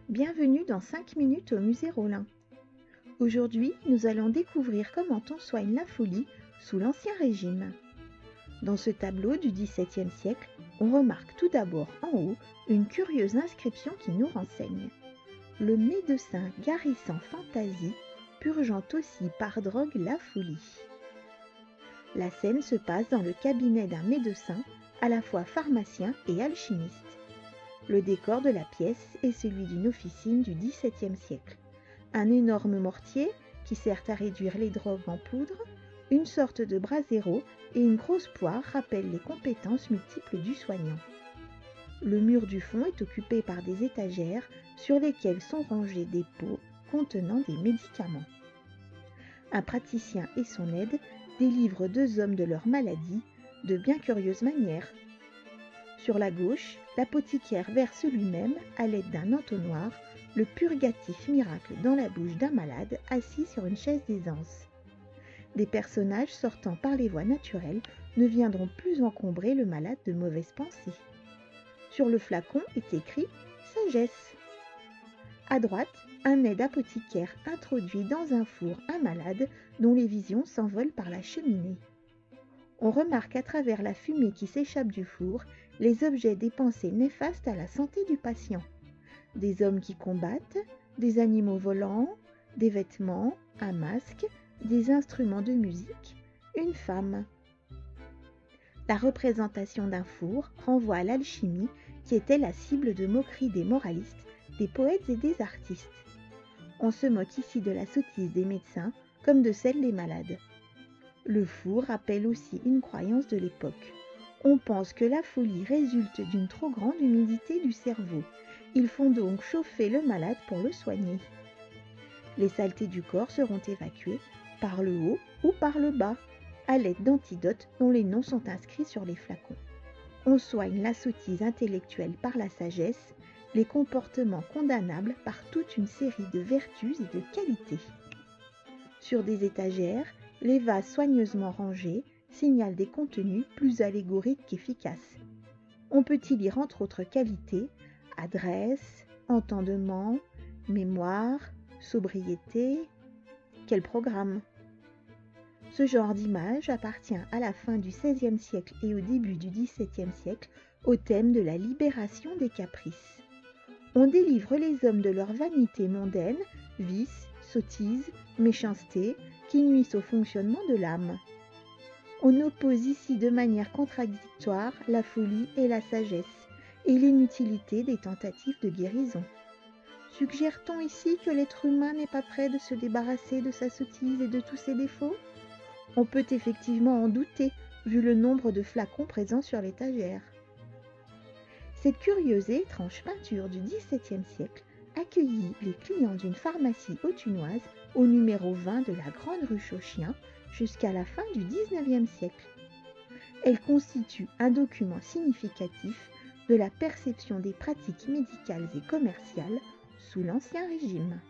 Bienvenue dans 5 minutes au musée Rolin. Aujourd'hui, nous allons découvrir comment on soigne la folie sous l'Ancien Régime. Dans ce tableau du XVIIe siècle, on remarque tout d'abord en haut une curieuse inscription qui nous renseigne. Le médecin guérissant Fantasie, purgeant aussi par drogue la folie. La scène se passe dans le cabinet d'un médecin, à la fois pharmacien et alchimiste. Le décor de la pièce est celui d'une officine du XVIIe siècle. Un énorme mortier qui sert à réduire les drogues en poudre, une sorte de brasero et une grosse poire rappellent les compétences multiples du soignant. Le mur du fond est occupé par des étagères sur lesquelles sont rangés des pots contenant des médicaments. Un praticien et son aide délivrent deux hommes de leur maladie de bien curieuses manières. Sur la gauche, l'apothicaire verse lui-même, à l'aide d'un entonnoir, le purgatif miracle dans la bouche d'un malade assis sur une chaise d'aisance. Des personnages sortant par les voies naturelles ne viendront plus encombrer le malade de mauvaises pensées. Sur le flacon est écrit « Sagesse ». À droite, un aide apothicaire introduit dans un four un malade dont les visions s'envolent par la cheminée. On remarque à travers la fumée qui s'échappe du four les objets des pensées néfastes à la santé du patient. Des hommes qui combattent, des animaux volants, des vêtements, un masque, des instruments de musique, une femme. La représentation d'un four renvoie à l'alchimie qui était la cible de moquerie des moralistes, des poètes et des artistes. On se moque ici de la sottise des médecins comme de celle des malades. Le four rappelle aussi une croyance de l'époque. On pense que la folie résulte d'une trop grande humidité du cerveau. Ils font donc chauffer le malade pour le soigner. Les saletés du corps seront évacuées par le haut ou par le bas, à l'aide d'antidotes dont les noms sont inscrits sur les flacons. On soigne la sottise intellectuelle par la sagesse, les comportements condamnables par toute une série de vertus et de qualités. Sur des étagères, les vases soigneusement rangés signalent des contenus plus allégoriques qu'efficaces. On peut y lire entre autres qualités adresse, entendement, mémoire, sobriété. Quel programme! Ce genre d'image appartient à la fin du XVIe siècle et au début du XVIIe siècle au thème de la libération des caprices. On délivre les hommes de leur vanité mondaine, vices, sottises, méchanceté, qui nuisent au fonctionnement de l'âme. On oppose ici de manière contradictoire la folie et la sagesse, et l'inutilité des tentatives de guérison. Suggère-t-on ici que l'être humain n'est pas prêt de se débarrasser de sa sottise et de tous ses défauts? On peut effectivement en douter, vu le nombre de flacons présents sur l'étagère. Cette curieuse et étrange peinture du XVIIe siècle accueillit les clients d'une pharmacie authunoise au numéro 20 de la Grande Rue Chauchien jusqu'à la fin du XIXe siècle. Elle constitue un document significatif de la perception des pratiques médicales et commerciales sous l'Ancien Régime.